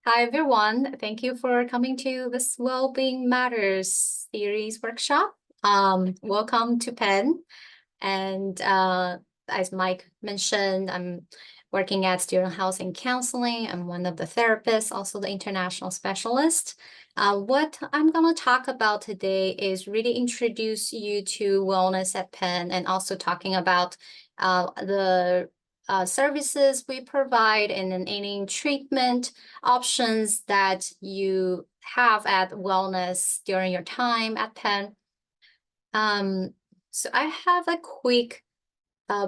Hi, everyone. Thank you for coming to this Wellbeing Matters series workshop. Welcome to Penn. And as Mike mentioned, I'm working at Student Health and Counseling. I'm one of the therapists, also the international specialist. What I'm going to talk about today is really introduce you to wellness at Penn and also talking about the services we provide and then any treatment options that you have at wellness during your time at Penn. So I have a quick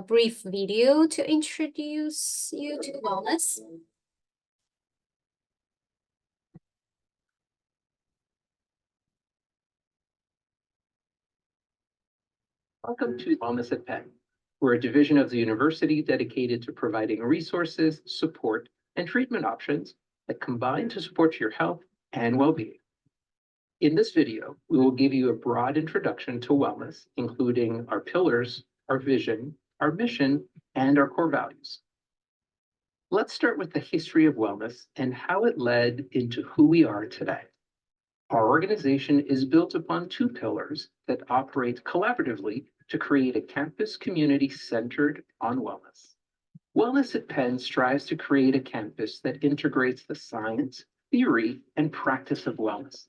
brief video to introduce you to wellness. Welcome to Wellness at Penn. We're a division of the university dedicated to providing resources, support, and treatment options that combine to support your health and well-being. In this video, we will give you a broad introduction to wellness, including our pillars, our vision, our mission, and our core values. Let's start with the history of wellness and how it led into who we are today. Our organization is built upon two pillars that operate collaboratively to create a campus community centered on wellness. Wellness at Penn strives to create a campus that integrates the science, theory, and practice of wellness.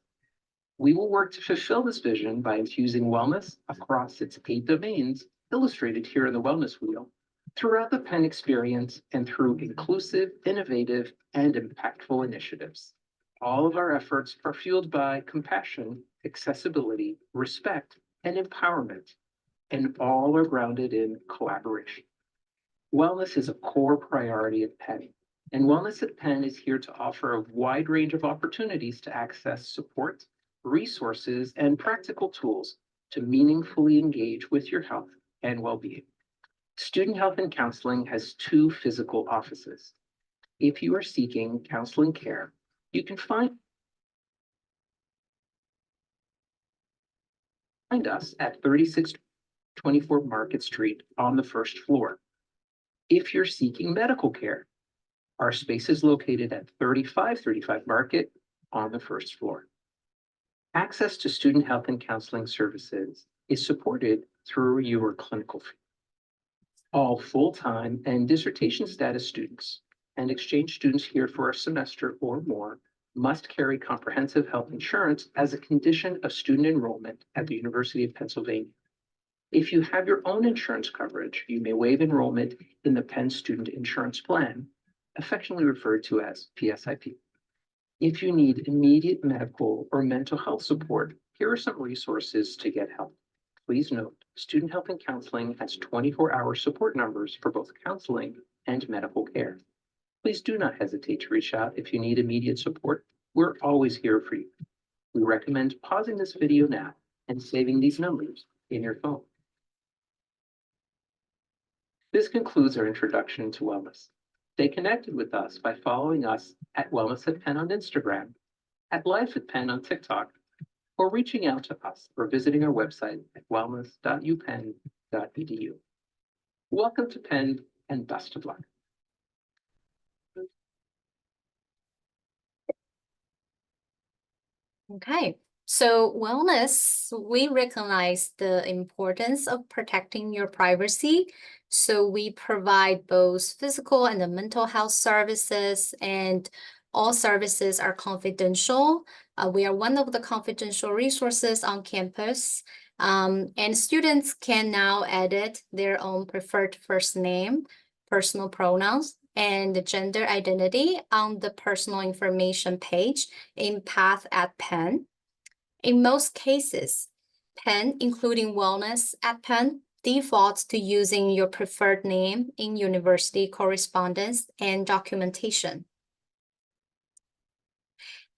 We will work to fulfill this vision by infusing wellness across its 8 domains, illustrated here in the wellness wheel, throughout the Penn experience and through inclusive, innovative, and impactful initiatives. All of our efforts are fueled by compassion, accessibility, respect, and empowerment, and all are grounded in collaboration. Wellness is a core priority at Penn, and Wellness at Penn is here to offer a wide range of opportunities to access support, resources, and practical tools to meaningfully engage with your health and well-being. Student Health and Counseling has 2 physical offices. If you are seeking counseling care, you can find us at 3624 Market Street on the 1st floor. If you're seeking medical care, our space is located at 3535 Market on the 1st floor. Access to student health and counseling services is supported through your clinical fee. All full-time and dissertation status students and exchange students here for a semester or more must carry comprehensive health insurance as a condition of student enrollment at the University of Pennsylvania. If you have your own insurance coverage, you may waive enrollment in the Penn Student Insurance Plan, affectionately referred to as PSIP. If you need immediate medical or mental health support, here are some resources to get help. Please note, Student Health and Counseling has 24-hour support numbers for both counseling and medical care. Please do not hesitate to reach out if you need immediate support. We're always here for you. We recommend pausing this video now and saving these numbers in your phone. This concludes our introduction to wellness. Stay connected with us by following us at Wellness at Penn on Instagram, at Life at Penn on TikTok, or reaching out to us or visiting our website at wellness.upenn.edu. Welcome to Penn and best of luck. Okay, so wellness, we recognize the importance of protecting your privacy. So we provide both physical and the mental health services, and all services are confidential. We are one of the confidential resources on campus. And students can now edit their own preferred first name, personal pronouns, and the gender identity on the personal information page in Path at Penn. In most cases, Penn, including Wellness at Penn, defaults to using your preferred name in university correspondence and documentation.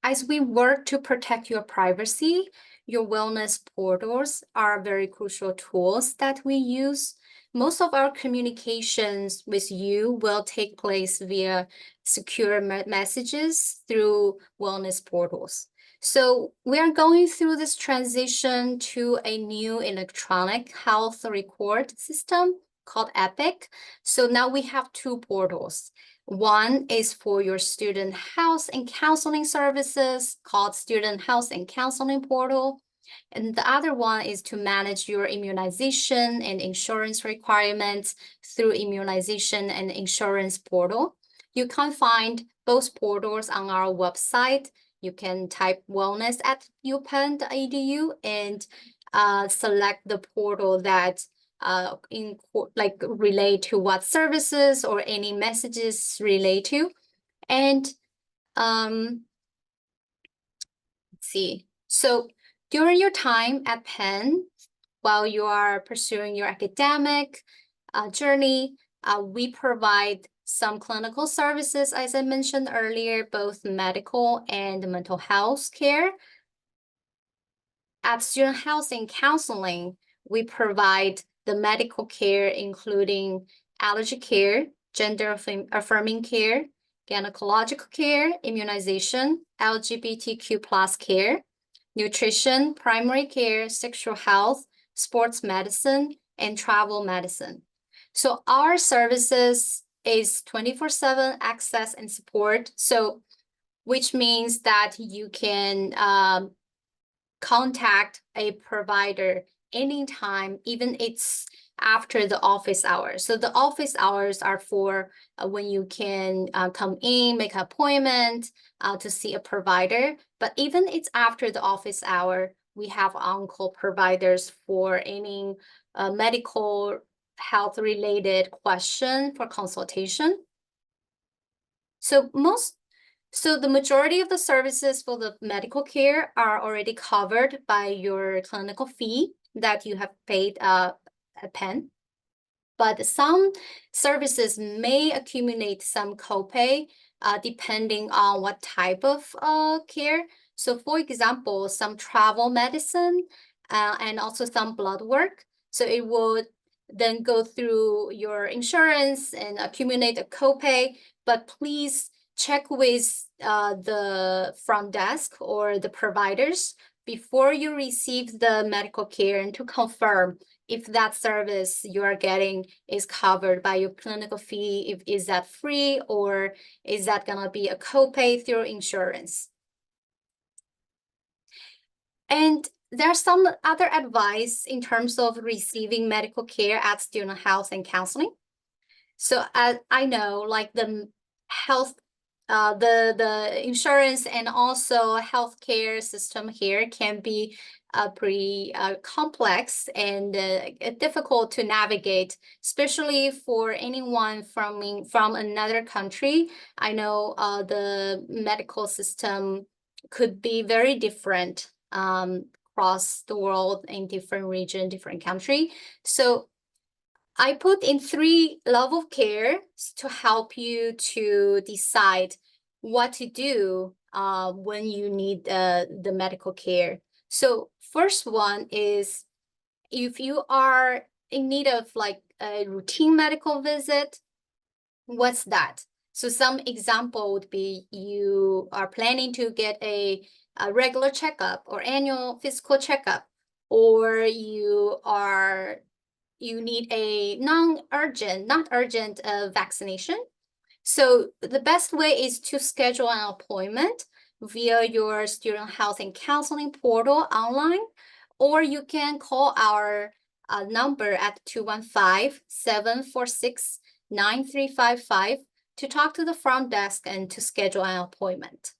As we work to protect your privacy, your wellness portals are very crucial tools that we use. Most of our communications with you will take place via secure messages through wellness portals. So we are going through this transition to a new electronic health record system called Epic. So now we have 2 portals. One is for your student health and counseling services called Student Health and Counseling Portal. And the other one is to manage your immunization and insurance requirements through Immunization and Insurance Portal. You can find both portals on our website. You can type wellness at upenn.edu and select the portal that relate to what services or any messages relate to. And let's see. So during your time at Penn, while you are pursuing your academic journey, we provide some clinical services, as I mentioned earlier, both medical and mental health care. At Student Health and Counseling, we provide the medical care, including allergy care, gender affirming care, gynecological care, immunization, LGBTQ plus care, nutrition, primary care, sexual health, sports medicine, and travel medicine. So our services is 24/7 access and support. So which means that you can contact a provider anytime, even it's after the office hours. So the office hours are for when you can come in, make an appointment to see a provider. But even it's after the office hour, we have on-call providers for any medical health related question for consultation. So the majority of the services for the medical care are already covered by your clinical fee that you have paid at Penn. But some services may accumulate some copay depending on what type of care. So for example, some travel medicine and also some blood work. So it would then go through your insurance and accumulate a copay, but please check with the front desk or the providers before you receive the medical care and to confirm if that service you are getting is covered by your clinical fee, is that free or is that gonna be a copay through insurance? And there's some other advice in terms of receiving medical care at Student Health and Counseling. So I know like the health, the insurance and also healthcare system here can be pretty complex and difficult to navigate, especially for anyone from another country. I know the medical system could be very different across the world in different region, different country. So I put in 3 levels of care to help you to decide what to do when you need the medical care. So first one is if you are in need of like a routine medical visit, what's that? So some example would be you are planning to get a regular checkup or annual physical checkup, or you need a not urgent vaccination. So the best way is to schedule an appointment via your Student Health and Counseling portal online, or you can call our number at 215-746-9355 to talk to the front desk and to schedule an appointment.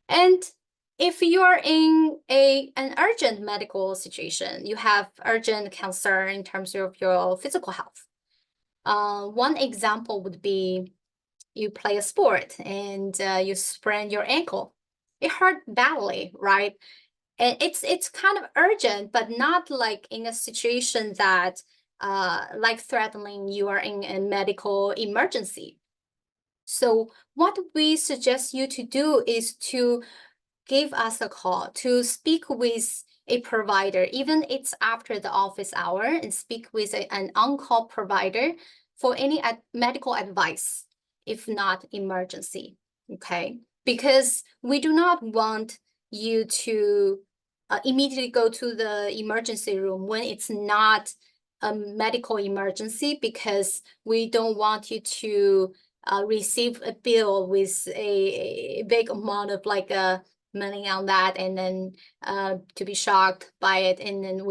And if you're in an urgent medical situation, you have urgent concern in terms of your physical health. One example would be you play a sport and you sprain your ankle. It hurt badly, right? And it's kind of urgent, but not like in a situation that life-threatening, you are in a medical emergency. So what we suggest you to do is to give us a call, to speak with a provider, even it's after the office hour, and speak with an on-call provider for any medical advice, if not emergency, okay? Because we do not want you to immediately go to the emergency room when it's not a medical emergency, because we don't want you to receive a bill with a big amount of like money on that, and then to be shocked by it. And then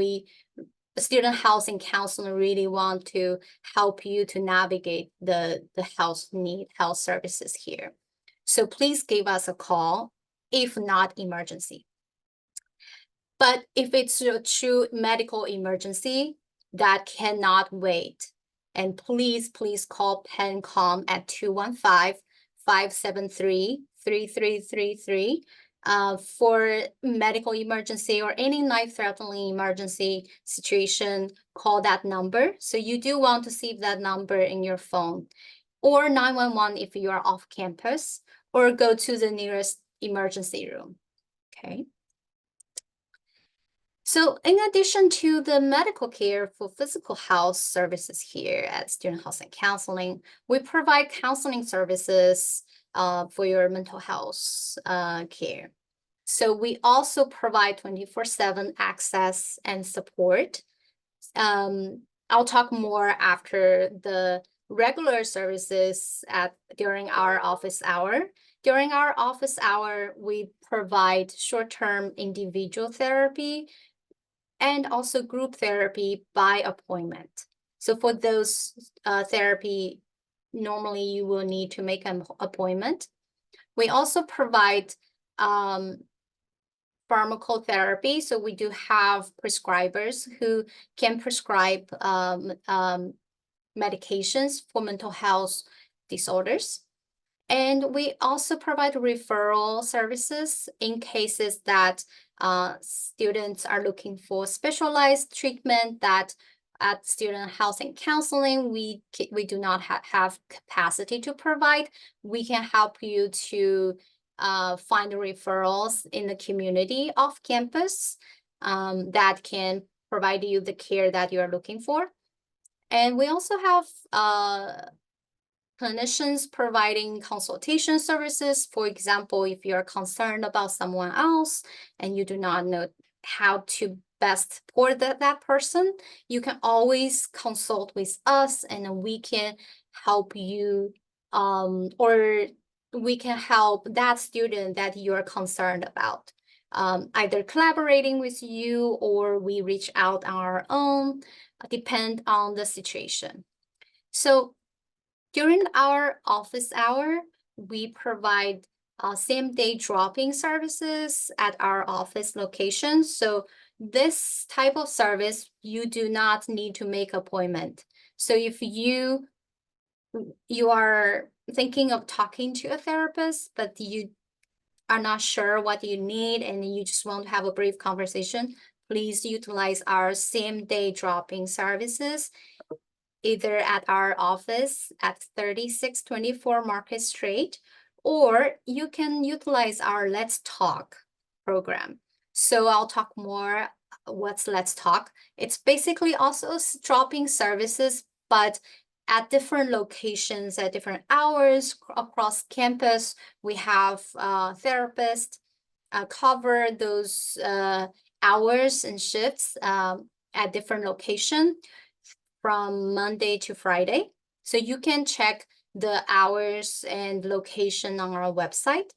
student housing counselor really want to help you to navigate the health services here. So please give us a call if not emergency. But if it's a true medical emergency that cannot wait, and please call Penn at 215-573-3333 for medical emergency or any life-threatening emergency situation. Call that number. So you do want to save that number in your phone, or 911 if you are off campus, or go to the nearest emergency room. Okay. So in addition to the medical care for physical health services here at Student Housing Counseling, we provide counseling services for your mental health care. So we also provide 24/7 access and support. I'll talk more after the regular services during our office hour. During our office hour, we provide short-term individual therapy and also group therapy by appointment. So for those therapy, normally you will need to make an appointment. We also provide pharmacotherapy. So we do have prescribers who can prescribe medications for mental health disorders. And we also provide referral services in cases that students are looking for specialized treatment that at student housing counseling, we do not have capacity to provide. We can help you to find referrals in the community off campus that can provide you the care that you're looking for. And we also have clinicians providing consultation services. For example, if you're concerned about someone else and you do not know how to best support that person, you can always consult with us, and we can help you or we can help that student that you're concerned about, either collaborating with you or we reach out on our own, depend on the situation. So during our office hour, we provide same-day drop-in services at our office location. So this type of service, you do not need to make appointment. So if you are thinking of talking to a therapist, but you are not sure what you need and you just want to have a brief conversation, please utilize our same-day drop-in services, either at our office at 3624 Market Street, or you can utilize our Let's Talk program. So I'll talk more what's Let's Talk. It's basically also drop-in services, but at different locations, at different hours across campus. We have therapists cover those hours and shifts at different locations from Monday to Friday. So you can check the hours and location on our website.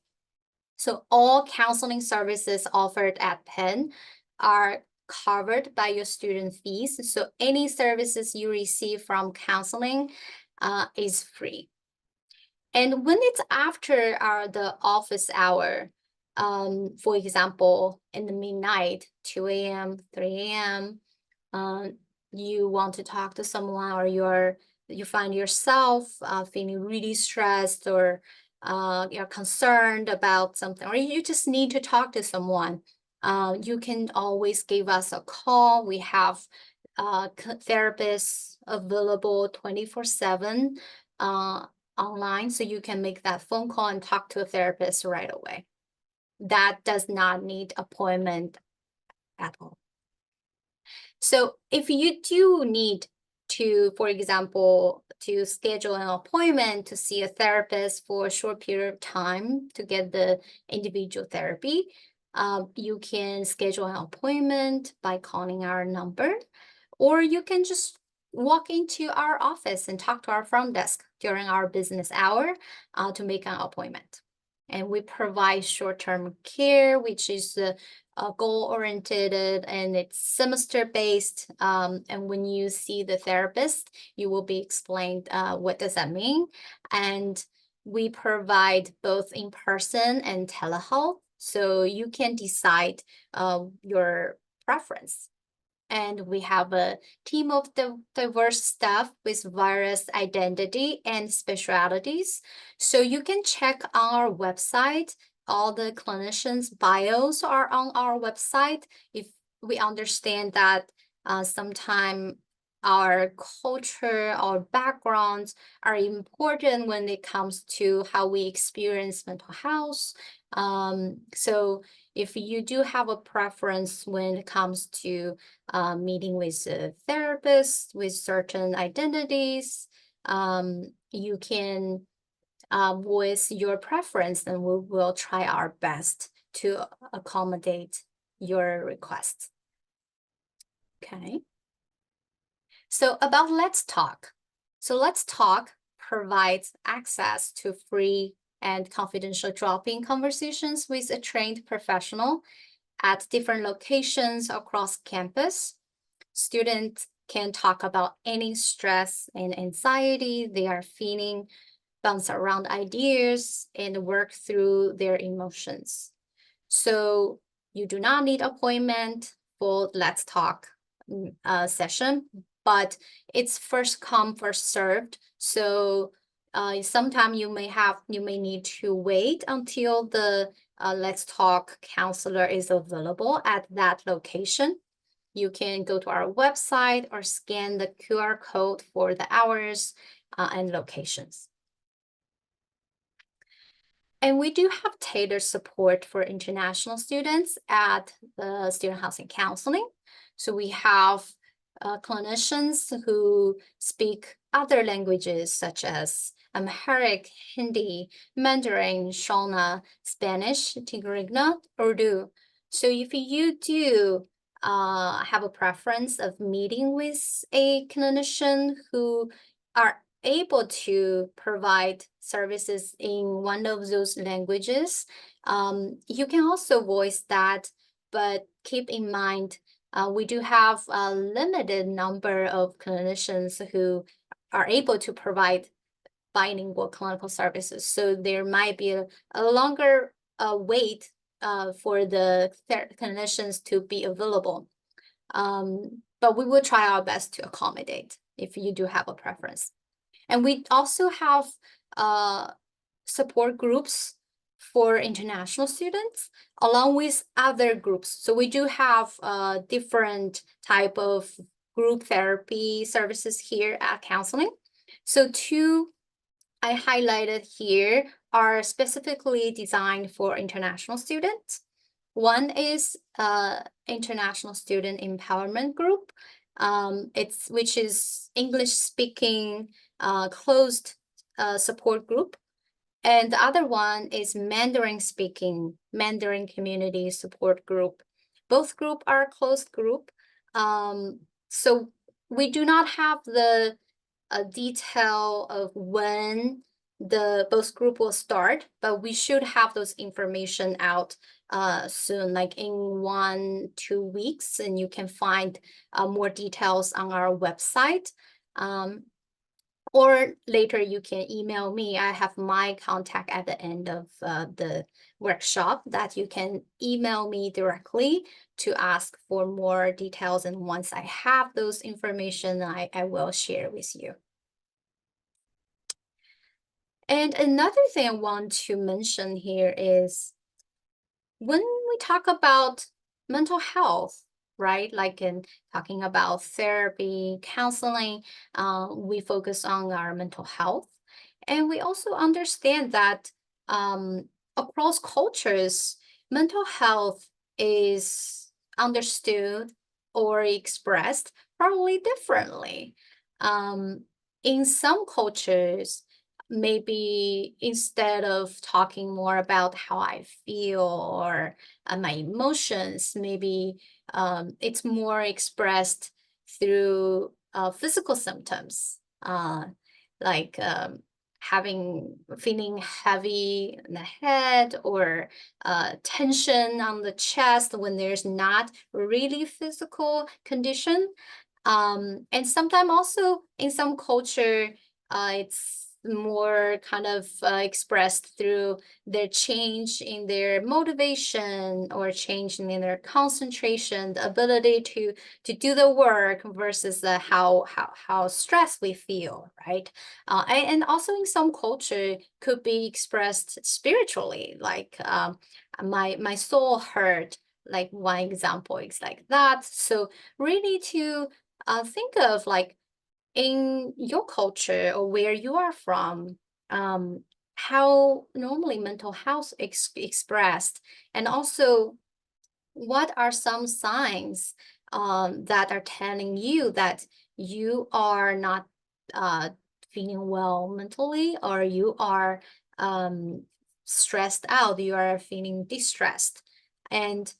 So all counseling services offered at Penn are covered by your student fees. So any services you receive from counseling is free. And when it's after the office hour, for example, in the midnight, 2 a.m., 3 a.m., you want to talk to someone, or you find yourself feeling really stressed, or you're concerned about something, or you just need to talk to someone, you can always give us a call. We have therapists available 24/7 online, so you can make that phone call and talk to a therapist right away. That does not need appointment at all. So if you do need to, for example, to schedule an appointment to see a therapist for a short period of time to get the individual therapy, you can schedule an appointment by calling our number, or you can just walk into our office and talk to our front desk during our business hour to make an appointment. And we provide short-term care, which is goal-oriented and it's semester-based. And when you see the therapist, you will be explained what does that mean. And we provide both in-person and telehealth, so you can decide your preference. And we have a team of diverse staff with various identity and specialities. So you can check on our website. All the clinicians' bios are on our website. If we understand that sometimes our culture, our backgrounds are important when it comes to how we experience mental health. So if you do have a preference when it comes to meeting with a therapist with certain identities, you can voice your preference and we will try our best to accommodate your request. Okay. So about Let's Talk. So Let's Talk provides access to free and confidential drop-in conversations with a trained professional at different locations across campus. Students can talk about any stress and anxiety they are feeling, bounce around ideas, and work through their emotions. So you do not need appointment for Let's Talk session, but it's first come, first served. So sometimes you may need to wait until the Let's Talk counselor is available at that location. You can go to our website or scan the QR code for the hours and locations. And we do have tailored support for international students at the Student Housing Counseling. So we have clinicians who speak other languages such as Amharic, Hindi, Mandarin, Shona, Spanish, Tigrinya, Urdu. So if you do have a preference of meeting with a clinician who are able to provide services in one of those languages, you can also voice that, but keep in mind, we do have a limited number of clinicians who are able to provide bilingual clinical services. So there might be a longer wait for the clinicians to be available. But we will try our best to accommodate if you do have a preference. And we also have support groups for international students along with other groups. So we do have different type of group therapy services here at counseling. So two I highlighted here are specifically designed for international students. One is International Student Empowerment Group, which is English speaking closed support group. And the other one is Mandarin speaking, Mandarin community support group. Both group are closed group. So we do not have the detail of when the both group will start, but we should have those information out soon, like in 1-2 weeks, and you can find more details on our website. Or later you can email me. I have my contact at the end of the workshop that you can email me directly to ask for more details. And once I have those information, I will share with you. And another thing I want to mention here is when we talk about mental health, right? Like in talking about therapy, counseling, we focus on our mental health. And we also understand that across cultures, mental health is understood or expressed probably differently. In some cultures, maybe instead of talking more about how I feel or my emotions, maybe it's more expressed through physical symptoms, like feeling heavy in the head, or tension on the chest when there's not really physical condition. And sometimes also in some culture, it's more kind of expressed through their change in their motivation, or change in their concentration, the ability to do the work, versus how stressed we feel, right? And also in some culture could be expressed spiritually, like my soul hurt, like one example is like that. So really to think of, like, in your culture or where you are from, how normally mental health expressed, and also what are some signs that are telling you that you are not uh, feeling well mentally, or you are stressed out, you are feeling distressed. And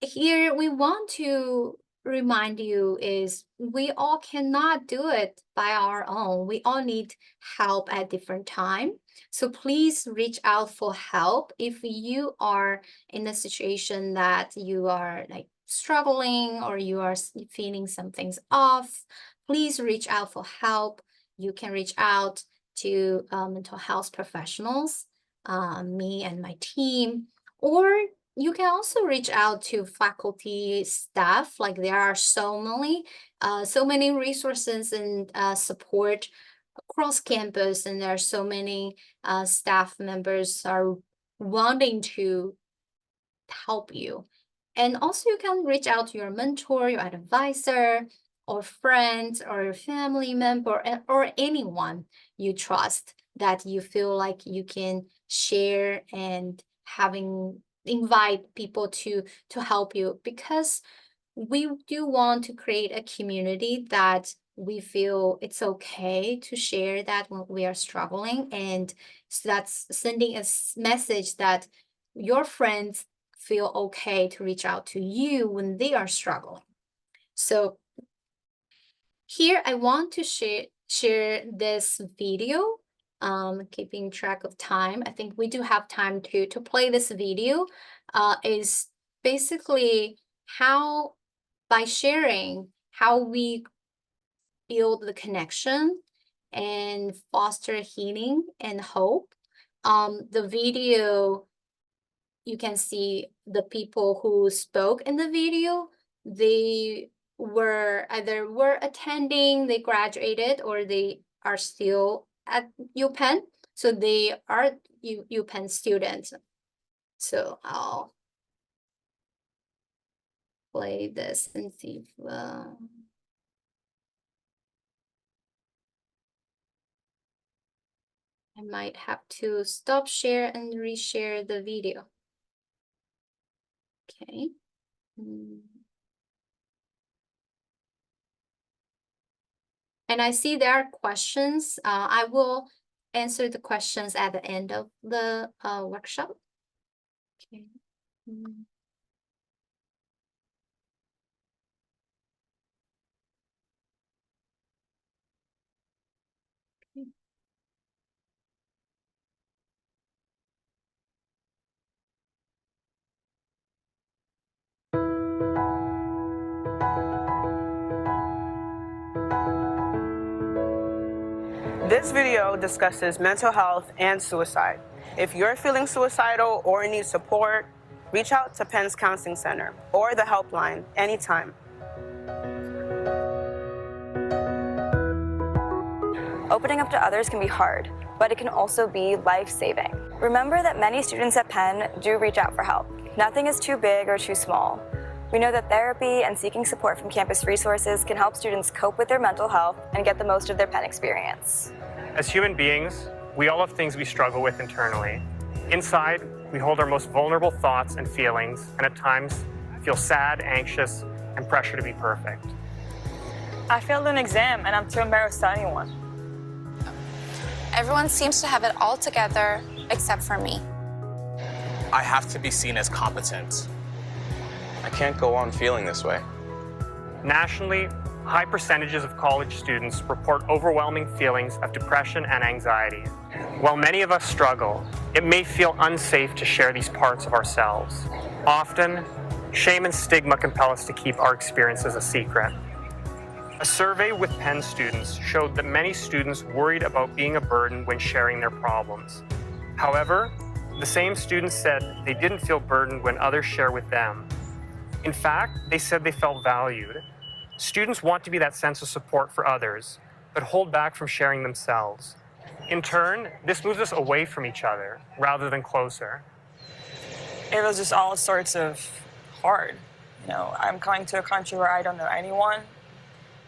here we want to remind you is we all cannot do it by our own. We all need help at different time. So please reach out for help if you are in a situation that you are like struggling, or you are feeling something's off. Please reach out for help. You can reach out to mental health professionals, me and my team, or you can also reach out to faculty staff. Like, there are so many resources and support across campus, and there are so many staff members are wanting to help you. And also you can reach out to your mentor, your advisor, or friends, or your family member, or anyone you trust that you feel like you can share and invite people to help you, because we do want to create a community that we feel it's okay to share that when we are struggling. And so that's sending a message that your friends feel okay to reach out to you when they are struggling. So here I want to share this video. Keeping track of time, I think we do have time to play this video. Is basically how, by sharing how we build the connection and foster healing and hope. The video, you can see the people who spoke in the video, they were attending, they graduated, or they are still at UPenn. So they are UPenn students. So I'll play this and see if I might have to stop share and reshare the video. Okay. And I see there are questions. I will answer the questions at the end of the workshop. Okay. This video discusses mental health and suicide. If you're feeling suicidal or need support, reach out to Penn's Counseling Center or the helpline anytime. Opening up to others can be hard, but it can also be life-saving. Remember that many students at Penn do reach out for help. Nothing is too big or too small. We know that therapy and seeking support from campus resources can help students cope with their mental health and get the most of their Penn experience. As human beings, we all have things we struggle with internally. Inside, we hold our most vulnerable thoughts and feelings, and at times feel sad, anxious, and pressure to be perfect. I failed an exam and I'm too embarrassed to anyone. Everyone seems to have it all together except for me. I have to be seen as competent. I can't go on feeling this way. Nationally, high percentages of college students report overwhelming feelings of depression and anxiety. While many of us struggle, it may feel unsafe to share these parts of ourselves. Often, shame and stigma compel us to keep our experiences a secret. A survey with Penn students showed that many students worried about being a burden when sharing their problems. However, the same students said they didn't feel burdened when others share with them. In fact, they said they felt valued. Students want to be that sense of support for others, but hold back from sharing themselves. In turn, this moves us away from each other rather than closer. It was just all sorts of hard. I'm coming to a country where I don't know anyone.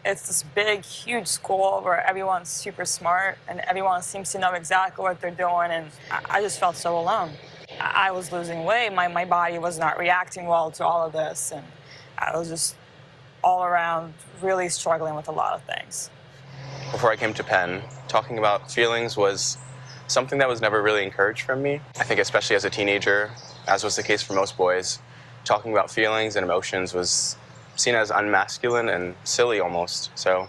It's this big, huge school where everyone's super smart and everyone seems to know exactly what they're doing, and I just felt so alone. I was losing weight. My body was not reacting well to all of this, and I was just all around really struggling with a lot of things. Before I came to Penn, talking about feelings was something that was never really encouraged from me. I think especially as a teenager, as was the case for most boys, talking about feelings and emotions was seen as unmasculine and silly almost, so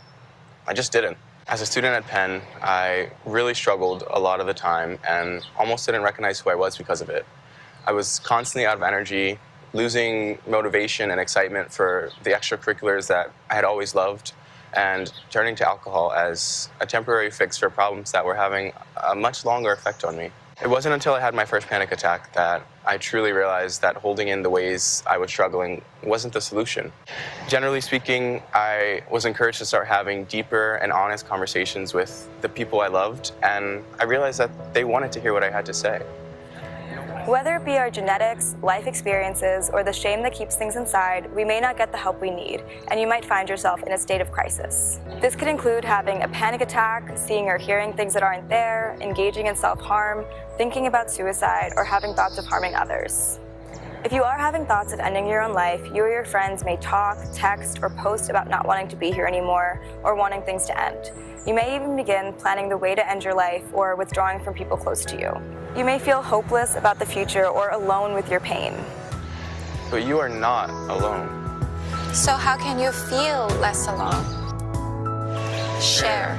I just didn't. As a student at Penn, I really struggled a lot of the time and almost didn't recognize who I was because of it. I was constantly out of energy, losing motivation and excitement for the extracurriculars that I had always loved, and turning to alcohol as a temporary fix for problems that were having a much longer effect on me. It wasn't until I had my first panic attack that I truly realized that holding in the ways I was struggling wasn't the solution. Generally speaking, I was encouraged to start having deeper and honest conversations with the people I loved, and I realized that they wanted to hear what I had to say. Whether it be our genetics, life experiences, or the shame that keeps things inside, we may not get the help we need, and you might find yourself in a state of crisis. This could include having a panic attack, seeing or hearing things that aren't there, engaging in self-harm, thinking about suicide, or having thoughts of harming others. If you are having thoughts of ending your own life, you or your friends may talk, text, or post about not wanting to be here anymore or wanting things to end. You may even begin planning the way to end your life or withdrawing from people close to you. You may feel hopeless about the future or alone with your pain. But you are not alone. So how can you feel less alone? Share.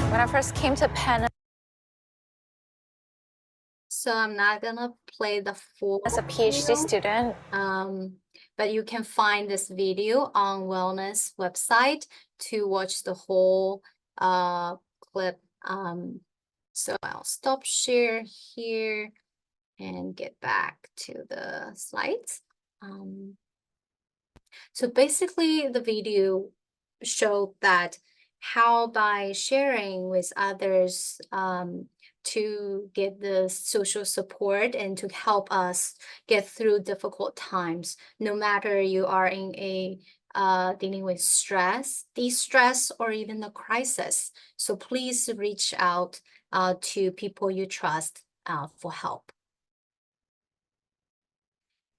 When I first came to Penn So I'm not gonna play the full as a PhD video, student, but you can find this video on Wellness website to watch the whole clip. So I'll stop share here and get back to the slides. So basically the video showed that how by sharing with others to get the social support and to help us get through difficult times, no matter you are in a dealing with stress, de-stress, or even a crisis. So please reach out to people you trust for help.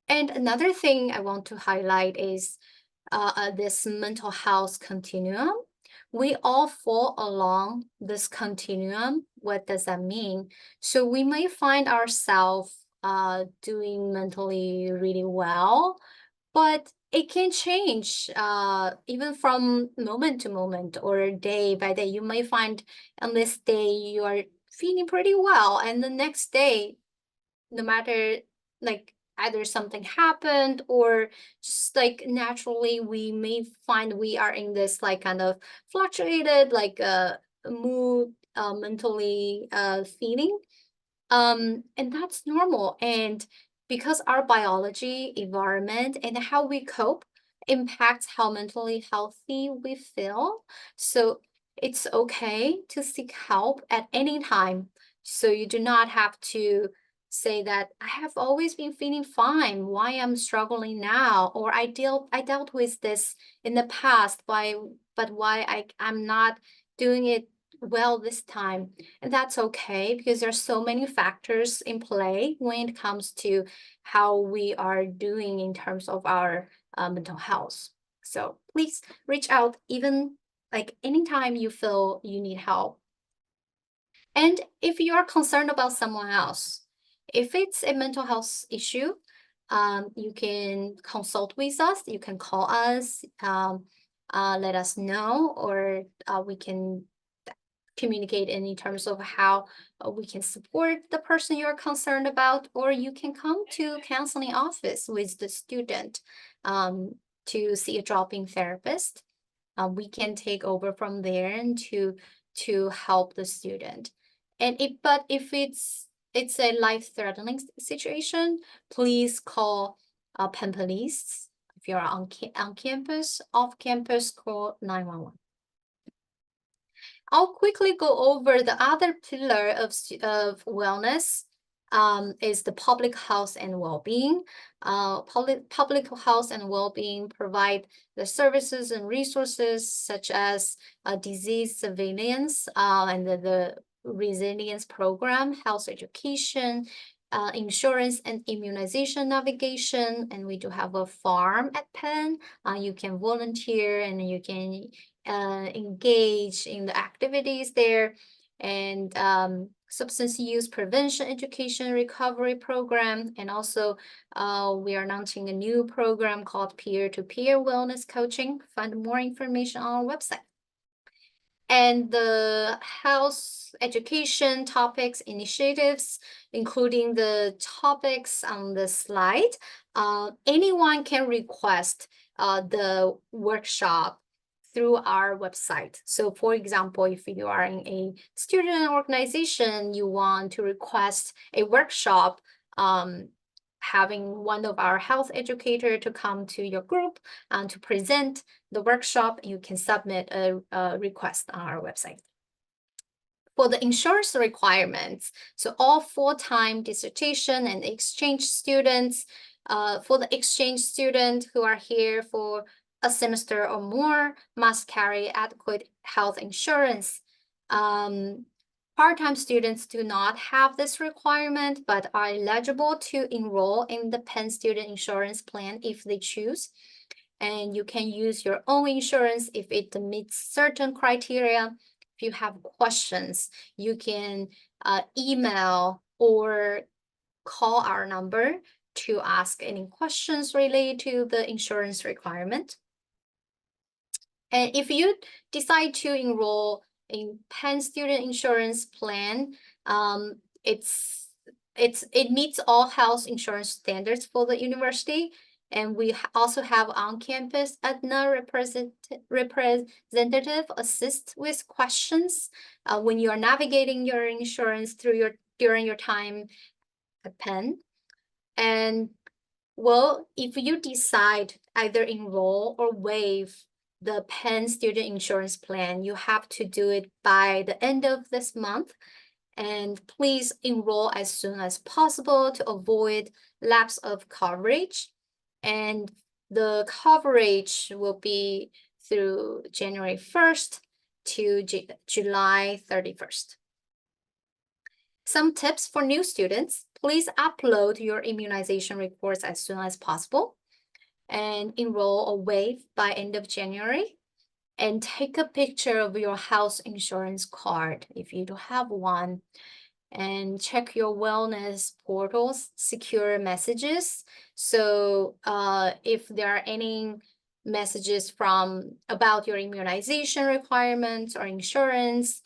And another thing I want to highlight is this mental health continuum. We all fall along this continuum. What does that mean? So we may find ourselves doing mentally really well, but it can change even from moment to moment or day by day. You may find on this day you are feeling pretty well, and the next day, no matter like either something happened or just like naturally we may find we are in this like kind of fluctuated like mood mentally feeling, and that's normal. And because our biology, environment, and how we cope impacts how mentally healthy we feel, so it's okay to seek help at any time. So you do not have to say that I have always been feeling fine, why I'm struggling now, or I dealt with this in the past, but why I'm not doing it well this time. And that's okay, because there's so many factors in play when it comes to how we are doing in terms of our mental health. So please reach out even like anytime you feel you need help. And if you are concerned about someone else, if it's a mental health issue, You can consult with us. You can call us, let us know, or we can communicate in terms of how we can support the person you're concerned about, or you can come to counseling office with the student to see a drop-in therapist. We can take over from there and to help the student. And but if it's a life-threatening situation, please call Penn Police. If you're on campus, off campus, call 911. I'll quickly go over the other pillar of wellness. Is the public health and well-being. Public health and well-being provide the services and resources such as disease surveillance and the resilience program, health education, insurance and immunization navigation. And we do have a farm at Penn. You can volunteer and you can engage in the activities there, and substance use prevention education recovery program. And also we are launching a new program called peer-to-peer wellness coaching. Find more information on our website. And the health education topics initiatives, including the topics on the slide, anyone can request the workshop through our website. So for example, if you are in a student organization, you want to request a workshop, having one of our health educator to come to your group and to present the workshop, you can submit a request on our website. For the insurance requirements, so all full-time dissertation and exchange students, for the exchange student who are here for a semester or more, must carry adequate health insurance. Part-time students do not have this requirement, but are eligible to enroll in the Penn Student Insurance Plan if they choose. And you can use your own insurance if it meets certain criteria. If you have questions, you can email or call our number to ask any questions related to the insurance requirement. And if you decide to enroll in Penn Student Insurance Plan, it meets all health insurance standards for the university. And we also have on-campus Aetna representative assist with questions when you are navigating your insurance during your time at Penn. And well, if you decide either enroll or waive the Penn Student Insurance Plan, you have to do it by the end of this month. And please enroll as soon as possible to avoid lapse of coverage. And the coverage will be through January 1st to July 31st. Some tips for new students: please upload your immunization reports as soon as possible and enroll or waive by end of January. And take a picture of your health insurance card if you don't have one. And check your wellness portal's secure messages. So if there are any messages about your immunization requirements or insurance,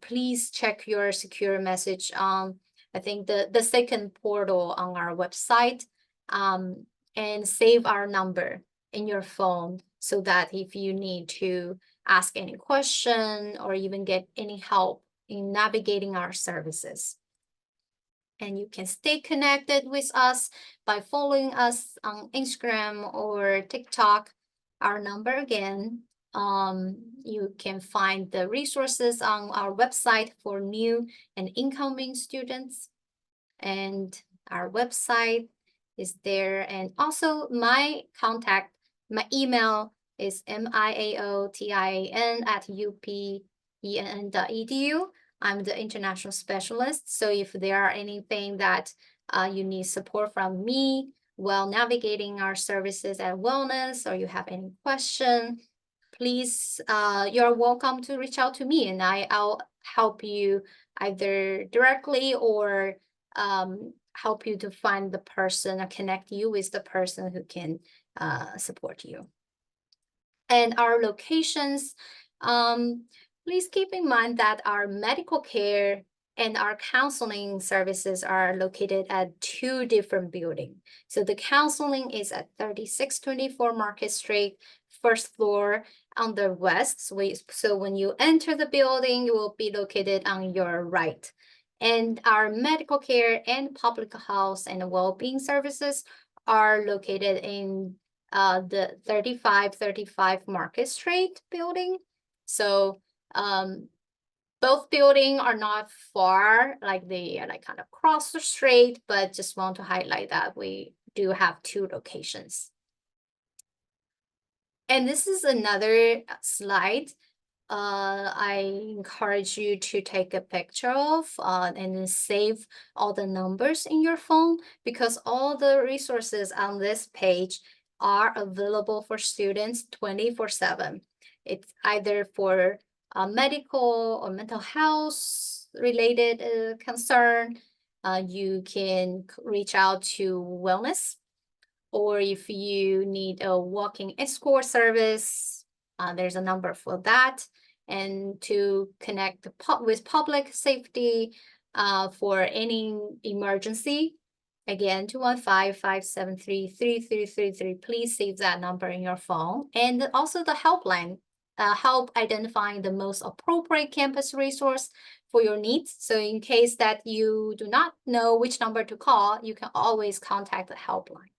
please check your secure message on, I think, the second portal on our website, and save our number in your phone so that if you need to ask any question or even get any help in navigating our services. And you can stay connected with us by following us on Instagram or TikTok. Our number again, you can find the resources on our website for new and incoming students. And our website is there. And also my email is miaotian@upenn.edu. I'm the international specialist. So if there are anything that you need support from me while navigating our services at Wellness, or you have any question, please, you're welcome to reach out to me, and I'll help you either directly or help you to find the person or connect you with the person who can support you. And our locations, please keep in mind that our medical care and our counseling services are located at 2 different buildings. So the counseling is at 3624 Market Street, first floor on the west. So when you enter the building, it will be located on your right. And our medical care and public health and well-being services are located in the 3535 Market Street building. So both buildings are not far, like they are like kind of across the street, but just want to highlight that we do have 2 locations. And this is another slide I encourage you to take a picture of and then save all the numbers in your phone, because all the resources on this page are available for students 24/7. It's either for medical or mental health related concern. You can reach out to wellness, or if you need a walking escort service, there's a number for that. And to connect with public safety for any emergency, again, 215-573-3333. Please save that number in your phone. And also the helpline, help identifying the most appropriate campus resource for your needs. So in case that you do not know which number to call, you can always contact the helpline.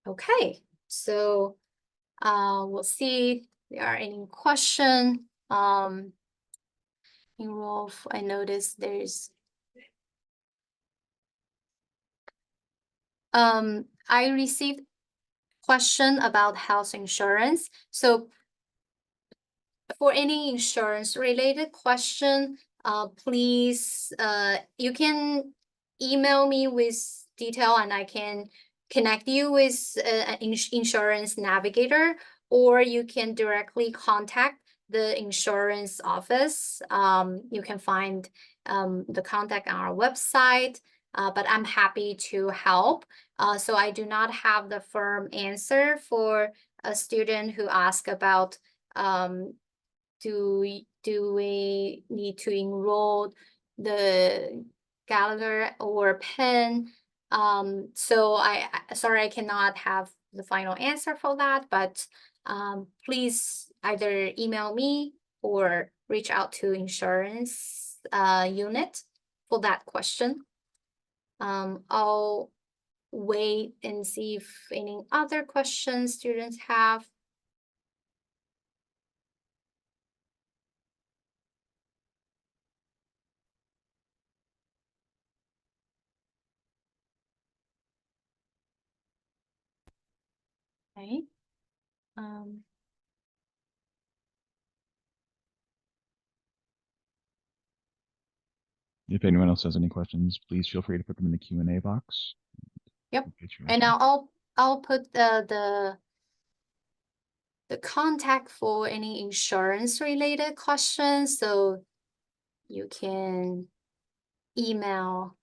Okay, so we'll see if there are any questions. Rolf, I noticed there's I received question about health insurance. So for any insurance related question, please you can email me with detail and I can connect you with an insurance navigator, or you can directly contact the insurance office. You can find the contact on our website, but I'm happy to help. So I do not have the firm answer for a student who asked about do we need to enroll the Gallagher or Penn? So sorry, I cannot have the final answer for that, but please either email me or reach out to insurance unit for that question. I'll wait and see if any other questions students have. Okay. If anyone else has any questions, please feel free to put them in the Q&A box. Yep. And now I'll put the contact for any insurance related questions, so you can email